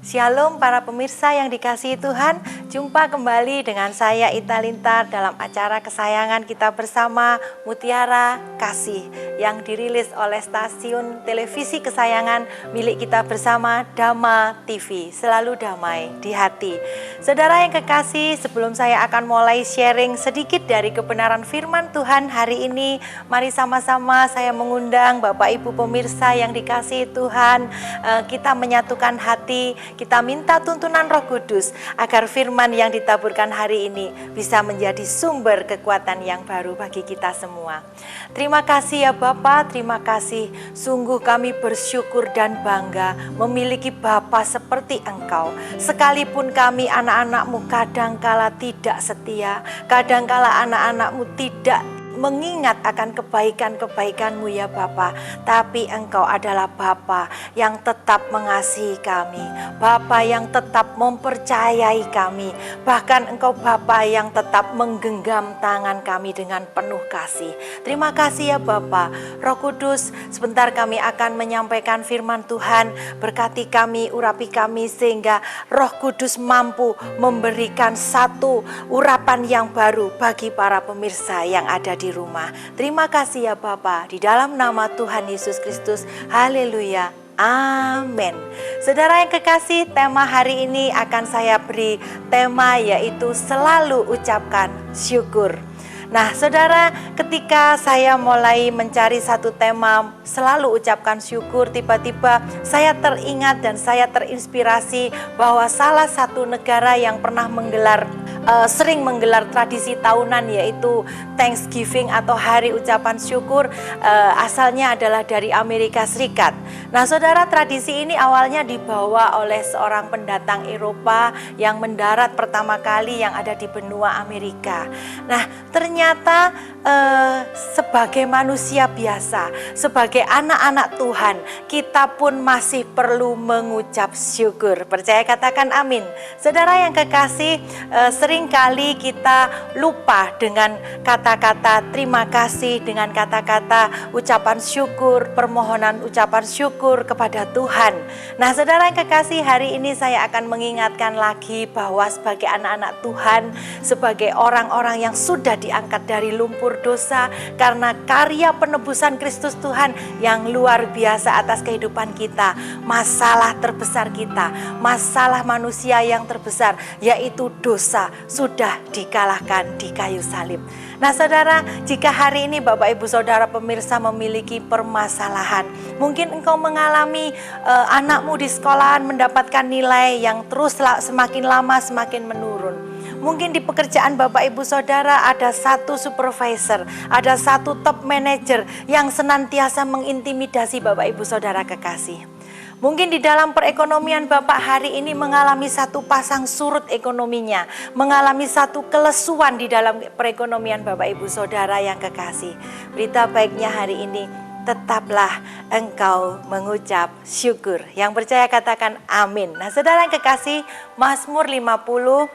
Shalom para pemirsa yang dikasihi Tuhan, jumpa kembali dengan saya Ita Lintar dalam acara kesayangan kita bersama Mutiara Kasih yang dirilis oleh stasiun televisi kesayangan milik kita bersama Dhamma TV, selalu damai di hati. Saudara yang kekasih, sebelum saya akan mulai sharing sedikit dari kebenaran firman Tuhan hari ini, mari sama-sama saya mengundang Bapak Ibu pemirsa yang dikasihi Tuhan, kita menyatukan hati. Kita minta tuntunan Roh Kudus agar firman yang ditaburkan hari ini bisa menjadi sumber kekuatan yang baru bagi kita semua. Terima kasih ya Bapa, terima kasih. Sungguh kami bersyukur dan bangga memiliki Bapa seperti Engkau. Sekalipun kami anak-anak-Mu kadangkala tidak setia, kadangkala anak-anak-Mu tidak mengingat akan kebaikan-kebaikan-Mu ya Bapa, tapi Engkau adalah Bapa yang tetap mengasihi kami, Bapa yang tetap mempercayai kami, bahkan Engkau Bapa yang tetap menggenggam tangan kami dengan penuh kasih. Terima kasih ya Bapa. Roh Kudus, sebentar kami akan menyampaikan firman Tuhan. Berkati kami, urapi kami sehingga Roh Kudus mampu memberikan satu urapan yang baru bagi para pemirsa yang ada di rumah. Terima kasih ya Bapa, di dalam nama Tuhan Yesus Kristus. Haleluya. Amin. Saudara yang kekasih, tema hari ini akan saya beri tema yaitu selalu ucapkan syukur. Nah saudara, ketika saya mulai mencari satu tema selalu ucapkan syukur, tiba-tiba saya teringat dan saya terinspirasi bahwa salah satu negara yang pernah sering menggelar tradisi tahunan yaitu Thanksgiving atau hari ucapan syukur, asalnya adalah dari Amerika Serikat. Nah saudara, tradisi ini awalnya dibawa oleh seorang pendatang Eropa yang mendarat pertama kali yang ada di benua Amerika. Nah ternyata sebagai manusia biasa, sebagai anak-anak Tuhan, kita pun masih perlu mengucap syukur. Percaya katakan amin. Saudara yang kekasih, seringkali kita lupa dengan kata-kata terima kasih, dengan kata-kata ucapan syukur, permohonan ucapan syukur kepada Tuhan. Nah saudara yang kekasih, hari ini saya akan mengingatkan lagi bahwa sebagai anak-anak Tuhan, sebagai orang-orang yang sudah diangkat dari lumpur dosa karena karya penebusan Kristus Tuhan yang luar biasa atas kehidupan kita, masalah terbesar kita, masalah manusia yang terbesar yaitu dosa sudah dikalahkan di kayu salib. Nah saudara, jika hari ini Bapak Ibu Saudara pemirsa memiliki permasalahan, mungkin engkau mengalami anakmu di sekolahan mendapatkan nilai yang terus semakin lama semakin menurun. Mungkin di pekerjaan Bapak Ibu Saudara ada satu supervisor, ada satu top manager yang senantiasa mengintimidasi Bapak Ibu Saudara kekasih. Mungkin di dalam perekonomian Bapak hari ini mengalami satu pasang surut ekonominya, mengalami satu kelesuan di dalam perekonomian Bapak Ibu Saudara yang kekasih. Berita baiknya hari ini, tetaplah engkau mengucap syukur. Yang percaya katakan amin. Nah saudara yang kekasih, Mazmur 50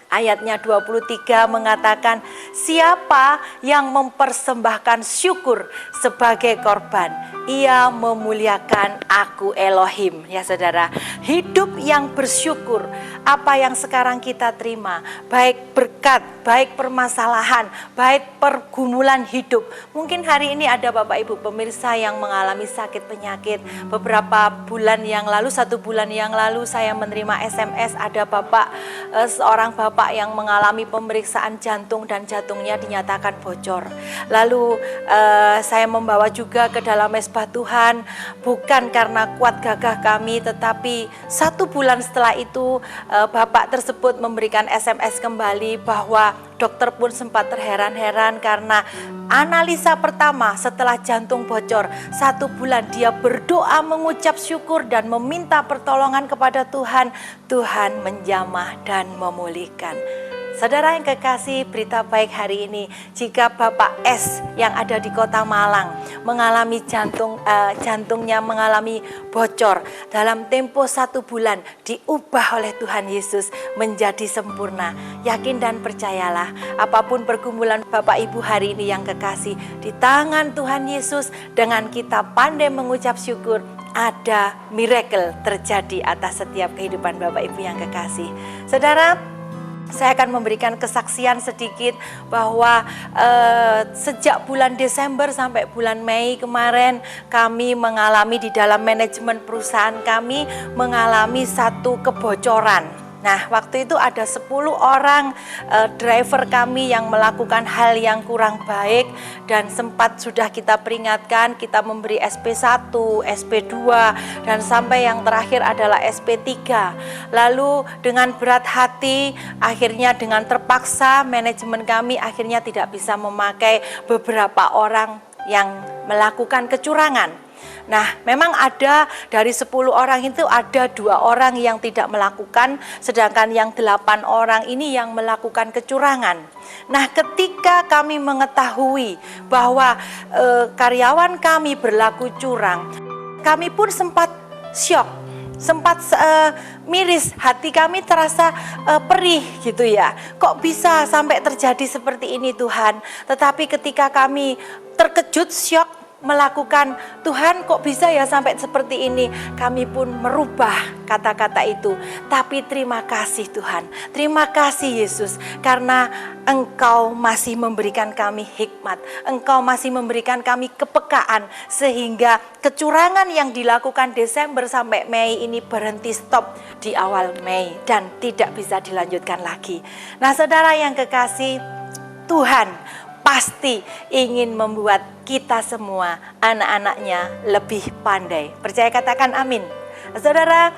ayatnya 23 mengatakan, siapa yang mempersembahkan syukur sebagai korban, ia memuliakan aku Elohim. Ya saudara, hidup yang bersyukur, apa yang sekarang kita terima, baik berkat, baik permasalahan, baik pergumulan hidup. Mungkin hari ini ada Bapak Ibu pemirsa yang mengalami sakit penyakit. Beberapa bulan yang lalu, 1 bulan yang lalu saya menerima SMS, ada seorang bapak yang mengalami pemeriksaan jantung dan jantungnya dinyatakan bocor. Lalu saya membawa juga ke dalam mesbah Tuhan, bukan karena kuat gagah kami, tetapi 1 bulan setelah itu bapak tersebut memberikan SMS kembali bahwa dokter pun sempat terheran-heran karena analisa pertama setelah jantung bocor, 1 bulan dia berdoa mengucap syukur dan meminta pertolongan kepada Tuhan. Tuhan menjamah dan memulihkan. Saudara yang kekasih, berita baik hari ini, jika Bapak S yang ada di kota Malang mengalami jantungnya mengalami bocor, dalam tempo 1 bulan diubah oleh Tuhan Yesus menjadi sempurna. Yakin dan percayalah, apapun pergumulan Bapak Ibu hari ini yang kekasih, di tangan Tuhan Yesus dengan kita pandai mengucap syukur, ada miracle terjadi atas setiap kehidupan Bapak Ibu yang kekasih. Saudara, saya akan memberikan kesaksian sedikit bahwa sejak bulan Desember sampai bulan Mei kemarin kami mengalami di dalam manajemen perusahaan kami mengalami satu kebocoran. Nah, waktu itu ada 10 orang driver kami yang melakukan hal yang kurang baik dan sempat sudah kita peringatkan, kita memberi SP1, SP2 dan sampai yang terakhir adalah SP3. Lalu dengan berat hati, akhirnya dengan terpaksa manajemen kami akhirnya tidak bisa memakai beberapa orang yang melakukan kecurangan. Nah, memang ada dari 10 orang itu ada 2 orang yang tidak melakukan, sedangkan yang 8 orang ini yang melakukan kecurangan. Nah, ketika kami mengetahui bahwa karyawan kami berlaku curang, kami pun sempat syok, sempat miris, hati kami terasa perih gitu ya. Kok bisa sampai terjadi seperti ini Tuhan? Tetapi ketika kami terkejut, syok, melakukan, Tuhan kok bisa ya sampai seperti ini, kami pun merubah kata-kata itu. Tapi terima kasih Tuhan, terima kasih Yesus, karena Engkau masih memberikan kami hikmat, Engkau masih memberikan kami kepekaan, sehingga kecurangan yang dilakukan Desember sampai Mei ini berhenti, stop di awal Mei dan tidak bisa dilanjutkan lagi. Nah saudara yang kekasih, Tuhan pasti ingin membuat kita semua, anak-anaknya, lebih pandai. Percaya katakan amin. Saudara,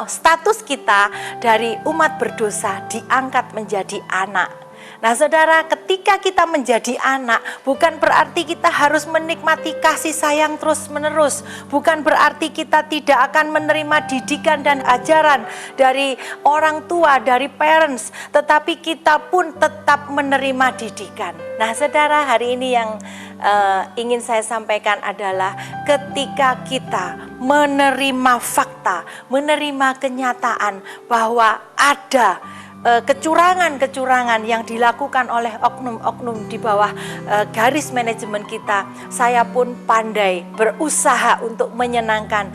status kita dari umat berdosa diangkat menjadi anak. Nah saudara, ketika kita menjadi anak, bukan berarti kita harus menikmati kasih sayang terus menerus. Bukan berarti kita tidak akan menerima didikan dan ajaran dari orang tua, dari parents. Tetapi kita pun tetap menerima didikan. Nah saudara, hari ini yang ingin saya sampaikan adalah ketika kita menerima fakta, menerima kenyataan bahwa ada kecurangan-kecurangan yang dilakukan oleh oknum-oknum di bawah garis manajemen kita, saya pun pandai berusaha untuk menyenangkan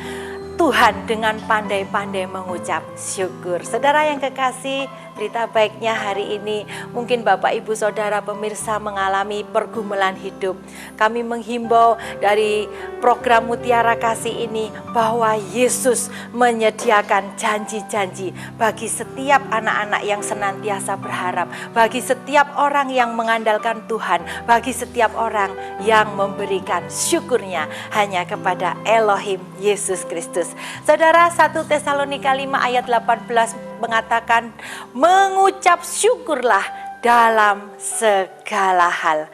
Tuhan dengan pandai-pandai mengucap syukur. Saudara yang kekasih, berita baiknya hari ini mungkin Bapak Ibu Saudara pemirsa mengalami pergumulan hidup. Kami menghimbau dari program Mutiara Kasih ini bahwa Yesus menyediakan janji-janji bagi setiap anak-anak yang senantiasa berharap, bagi setiap orang yang mengandalkan Tuhan, bagi setiap orang yang memberikan syukurnya hanya kepada Elohim Yesus Kristus. Saudara, 1 Tesalonika 5 ayat 18 mengatakan, mengucap syukurlah dalam segala hal.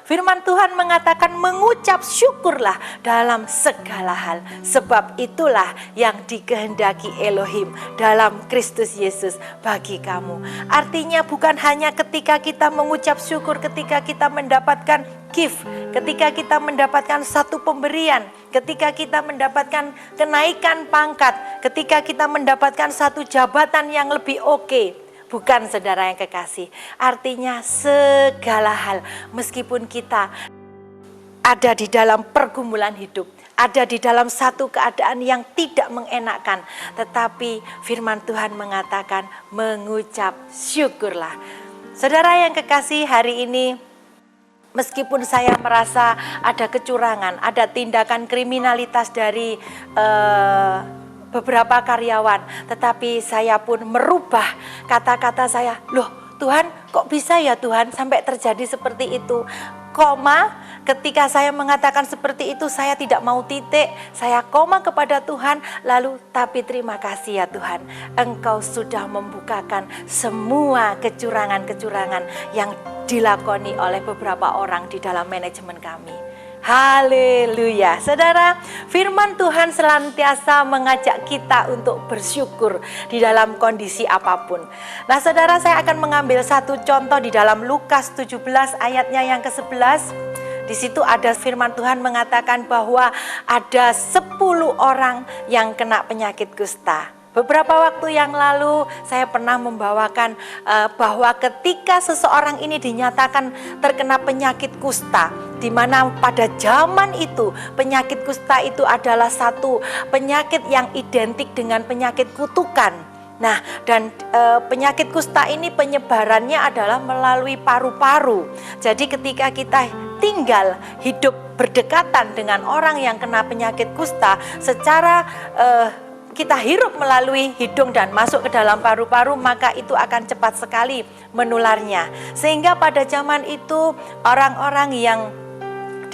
Firman Tuhan mengatakan mengucap syukurlah dalam segala hal. Sebab itulah yang dikehendaki Elohim dalam Kristus Yesus bagi kamu. Artinya bukan hanya ketika kita mengucap syukur, ketika kita mendapatkan gift, ketika kita mendapatkan satu pemberian, ketika kita mendapatkan kenaikan pangkat, ketika kita mendapatkan satu jabatan yang lebih oke. Bukan saudara yang kekasih, artinya segala hal, meskipun kita ada di dalam pergumulan hidup, ada di dalam satu keadaan yang tidak mengenakan, tetapi firman Tuhan mengatakan mengucap syukurlah. Saudara yang kekasih, hari ini meskipun saya merasa ada kecurangan, ada tindakan kriminalitas dari beberapa karyawan, tetapi saya pun merubah kata-kata saya. Loh Tuhan, kok bisa ya Tuhan sampai terjadi seperti itu? Koma, ketika saya mengatakan seperti itu, saya tidak mau titik, saya koma kepada Tuhan, lalu tapi terima kasih ya Tuhan, Engkau sudah membukakan semua kecurangan-kecurangan yang dilakoni oleh beberapa orang di dalam manajemen kami. Haleluya. Saudara, firman Tuhan senantiasa mengajak kita untuk bersyukur di dalam kondisi apapun. Nah saudara, saya akan mengambil satu contoh di dalam Lukas 17 ayatnya yang ke-11. Di situ ada firman Tuhan mengatakan bahwa ada 10 orang yang kena penyakit kusta. Beberapa waktu yang lalu saya pernah membawakan bahwa ketika seseorang ini dinyatakan terkena penyakit kusta, di mana pada zaman itu penyakit kusta itu adalah satu penyakit yang identik dengan penyakit kutukan. Nah, dan penyakit kusta ini penyebarannya adalah melalui paru-paru. Jadi ketika kita tinggal hidup berdekatan dengan orang yang kena penyakit kusta, secara kita hirup melalui hidung dan masuk ke dalam paru-paru, maka itu akan cepat sekali menularnya. Sehingga pada zaman itu orang-orang yang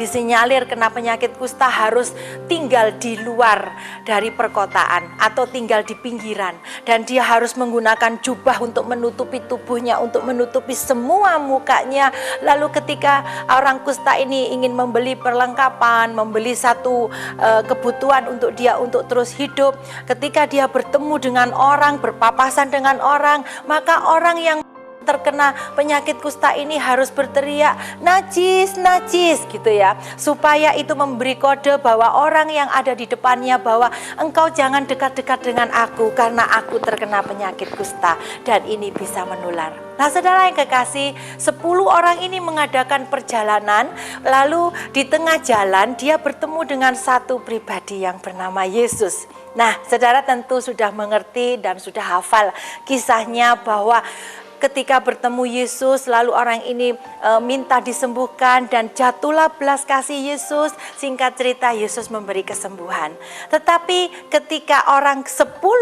disinyalir kena penyakit kusta harus tinggal di luar dari perkotaan atau tinggal di pinggiran, dan dia harus menggunakan jubah untuk menutupi tubuhnya, untuk menutupi semua mukanya. Lalu ketika orang kusta ini ingin membeli perlengkapan, membeli satu kebutuhan untuk dia untuk terus hidup, ketika dia bertemu dengan orang, berpapasan dengan orang, maka orang yang terkena penyakit kusta ini harus berteriak najis, najis gitu ya, supaya itu memberi kode bahwa orang yang ada di depannya bahwa engkau jangan dekat-dekat dengan aku karena aku terkena penyakit kusta dan ini bisa menular. Nah saudara yang kekasih, 10 orang ini mengadakan perjalanan, lalu di tengah jalan dia bertemu dengan satu pribadi yang bernama Yesus. Nah saudara tentu sudah mengerti dan sudah hafal kisahnya bahwa ketika bertemu Yesus, lalu orang ini minta disembuhkan dan jatuhlah belas kasih Yesus. Singkat cerita, Yesus memberi kesembuhan. Tetapi ketika 10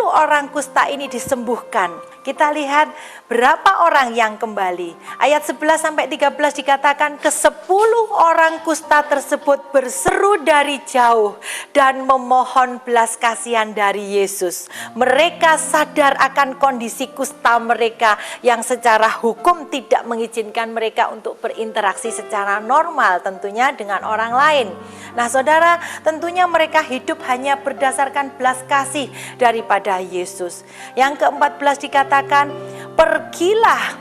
orang kusta ini disembuhkan, kita lihat berapa orang yang kembali. Ayat 11-13 dikatakan ke-10 orang kusta tersebut berseru dari jauh dan memohon belas kasihan dari Yesus. Mereka sadar akan kondisi kusta mereka yang secara hukum tidak mengizinkan mereka untuk berinteraksi secara normal tentunya dengan orang lain. Nah saudara, tentunya mereka hidup hanya berdasarkan belas kasih daripada Yesus. Yang ke-14 dikatakan, pergilah,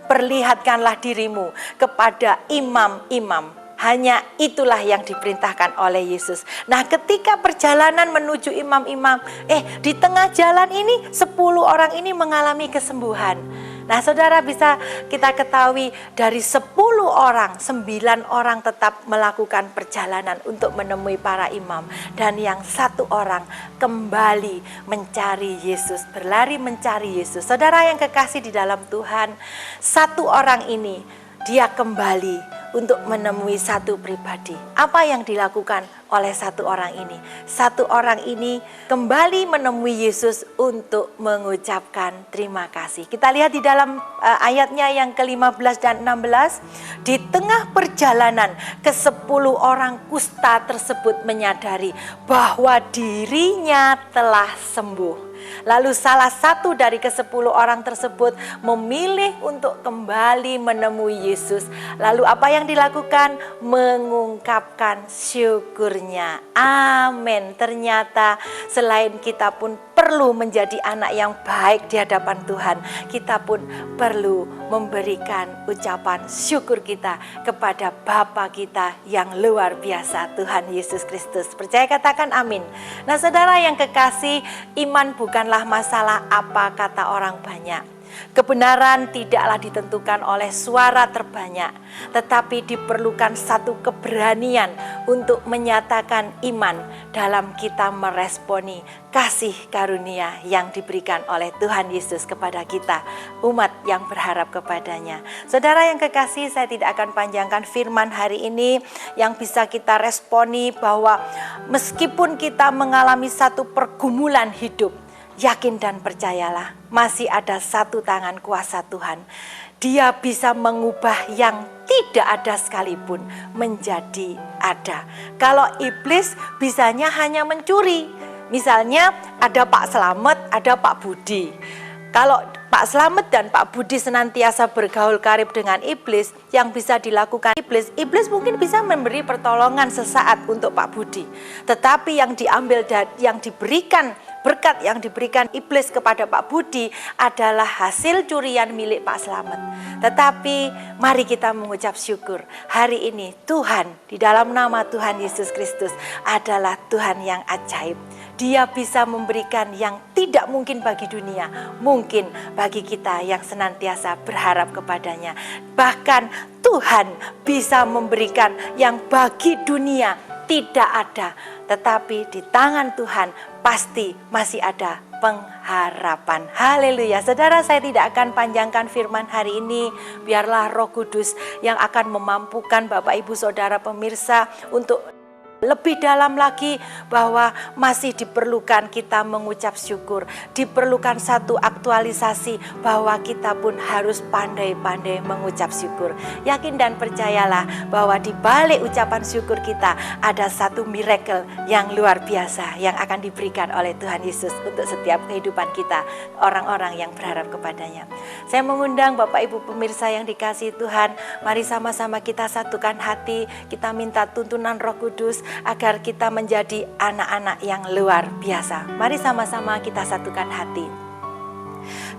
perlihatkanlah dirimu kepada imam-imam. Hanya itulah yang diperintahkan oleh Yesus. Nah ketika perjalanan menuju imam-imam, di tengah jalan ini 10 orang ini mengalami kesembuhan. Nah saudara, bisa kita ketahui dari 10 orang, 9 orang tetap melakukan perjalanan untuk menemui para imam. Dan yang 1 orang kembali mencari Yesus, berlari mencari Yesus. Saudara yang kekasih di dalam Tuhan, 1 orang ini dia kembali untuk menemui satu pribadi. Apa yang dilakukan oleh 1 orang ini? 1 orang ini kembali menemui Yesus untuk mengucapkan terima kasih. Kita lihat di dalam ayatnya yang ke-15 dan 16. Di tengah perjalanan, ke-10 orang kusta tersebut menyadari bahwa dirinya telah sembuh. Lalu salah satu dari ke-10 orang tersebut memilih untuk kembali menemui Yesus. Lalu apa yang dilakukan? Mengungkapkan syukurnya. Amin. Ternyata selain kita pun perlu menjadi anak yang baik di hadapan Tuhan, kita pun perlu memberikan ucapan syukur kita kepada Bapa kita yang luar biasa, Tuhan Yesus Kristus. Percaya katakan amin. Nah saudara yang kekasih, iman bukanlah masalah apa kata orang banyak. Kebenaran tidaklah ditentukan oleh suara terbanyak, tetapi diperlukan satu keberanian untuk menyatakan iman dalam kita meresponi kasih karunia yang diberikan oleh Tuhan Yesus kepada kita, umat yang berharap kepadanya. Saudara yang kekasih, saya tidak akan panjangkan firman hari ini. Yang bisa kita responi bahwa meskipun kita mengalami satu pergumulan hidup, yakin dan percayalah, masih ada satu tangan kuasa Tuhan. Dia bisa mengubah yang tidak ada sekalipun menjadi ada. Kalau iblis bisanya hanya mencuri. Misalnya ada Pak Slamet, ada Pak Budi. Kalau Pak Slamet dan Pak Budi senantiasa bergaul karib dengan iblis, yang bisa dilakukan iblis mungkin bisa memberi pertolongan sesaat untuk Pak Budi. Tetapi yang diambil dan yang diberikan, berkat yang diberikan iblis kepada Pak Budi adalah hasil curian milik Pak Slamet. Tetapi mari kita mengucap syukur. Hari ini Tuhan di dalam nama Tuhan Yesus Kristus adalah Tuhan yang ajaib. Dia bisa memberikan yang tidak mungkin bagi dunia, mungkin bagi kita yang senantiasa berharap kepadanya. Bahkan Tuhan bisa memberikan yang bagi dunia tidak ada, tetapi di tangan Tuhan pasti masih ada pengharapan. Haleluya. Saudara, saya tidak akan panjangkan firman hari ini. Biarlah Roh Kudus yang akan memampukan Bapak Ibu Saudara pemirsa untuk lebih dalam lagi, bahwa masih diperlukan kita mengucap syukur. Diperlukan satu aktualisasi bahwa kita pun harus pandai-pandai mengucap syukur. Yakin dan percayalah bahwa di balik ucapan syukur kita ada satu miracle yang luar biasa yang akan diberikan oleh Tuhan Yesus untuk setiap kehidupan kita, orang-orang yang berharap kepadanya. Saya mengundang Bapak Ibu pemirsa yang dikasihi Tuhan, mari sama-sama kita satukan hati, kita minta tuntunan Roh Kudus agar kita menjadi anak-anak yang luar biasa. Mari sama-sama kita satukan hati.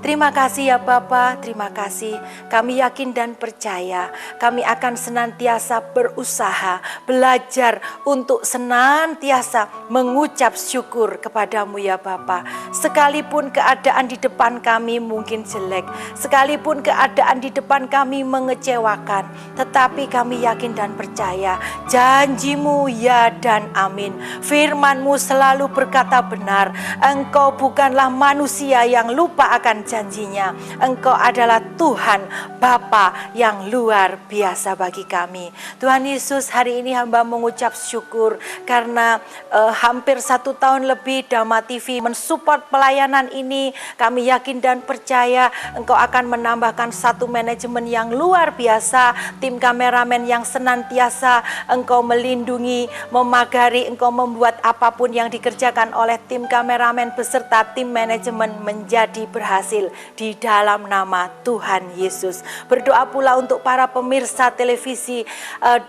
Terima kasih ya Bapa, terima kasih. Kami yakin dan percaya kami akan senantiasa berusaha, belajar untuk senantiasa mengucap syukur kepadamu ya Bapa. Sekalipun keadaan di depan kami mungkin jelek, sekalipun keadaan di depan kami mengecewakan, tetapi kami yakin dan percaya janjimu ya dan amin. Firman-Mu selalu berkata benar. Engkau bukanlah manusia yang lupa akan janjinya. Engkau adalah Tuhan Bapa yang luar biasa bagi kami. Tuhan Yesus, hari ini hamba mengucap syukur karena hampir 1 tahun lebih Dhamma TV mensupport pelayanan ini. Kami yakin dan percaya Engkau akan menambahkan satu manajemen yang luar biasa, tim kameramen yang senantiasa Engkau melindungi, memagari, Engkau membuat apapun yang dikerjakan oleh tim kameramen beserta tim manajemen menjadi berhasil di dalam nama Tuhan Yesus. Berdoa pula untuk para pemirsa televisi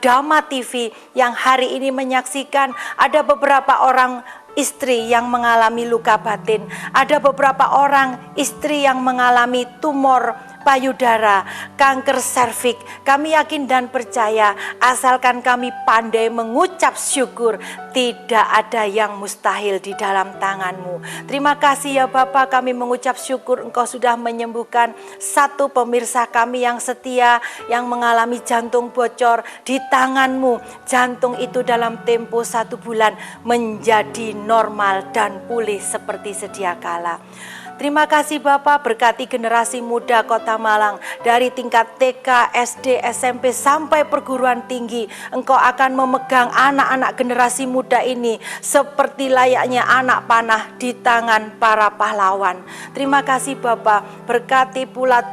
Dhamma TV yang hari ini menyaksikan. Ada beberapa orang istri yang mengalami luka batin, ada beberapa orang istri yang mengalami tumor payudara, kanker serviks. Kami yakin dan percaya asalkan kami pandai mengucap syukur, tidak ada yang mustahil di dalam tangan-Mu. Terima kasih ya Bapa, kami mengucap syukur Engkau sudah menyembuhkan satu pemirsa kami yang setia yang mengalami jantung bocor. Di tangan-Mu jantung itu dalam tempo 1 bulan menjadi normal dan pulih seperti sedia kala. Terima kasih Bapak, berkati generasi muda Kota Malang dari tingkat TK, SD, SMP sampai perguruan tinggi. Engkau akan memegang anak-anak generasi muda ini seperti layaknya anak panah di tangan para pahlawan. Terima kasih Bapak, berkati pula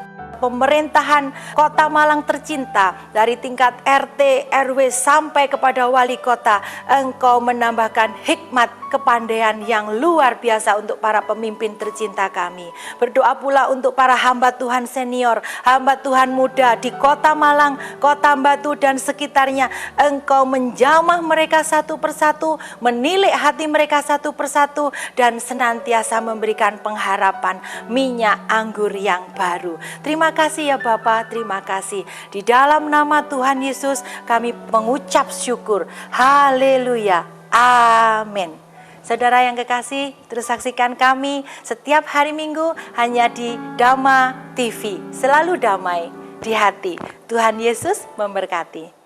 pemerintahan Kota Malang tercinta dari tingkat RT, RW sampai kepada wali kota. Engkau menambahkan hikmat, kepandaian yang luar biasa untuk para pemimpin tercinta kami. Berdoa pula untuk para hamba Tuhan senior, hamba Tuhan muda di Kota Malang, Kota Batu dan sekitarnya. Engkau menjamah mereka satu persatu, menilik hati mereka satu persatu, dan senantiasa memberikan pengharapan, minyak anggur yang baru. Terima kasih ya Bapa, terima kasih. Di dalam nama Tuhan Yesus kami mengucap syukur. Haleluya. Amin. Saudara yang kekasih, terus saksikan kami setiap hari Minggu hanya di Dhamma TV. Selalu damai di hati. Tuhan Yesus memberkati.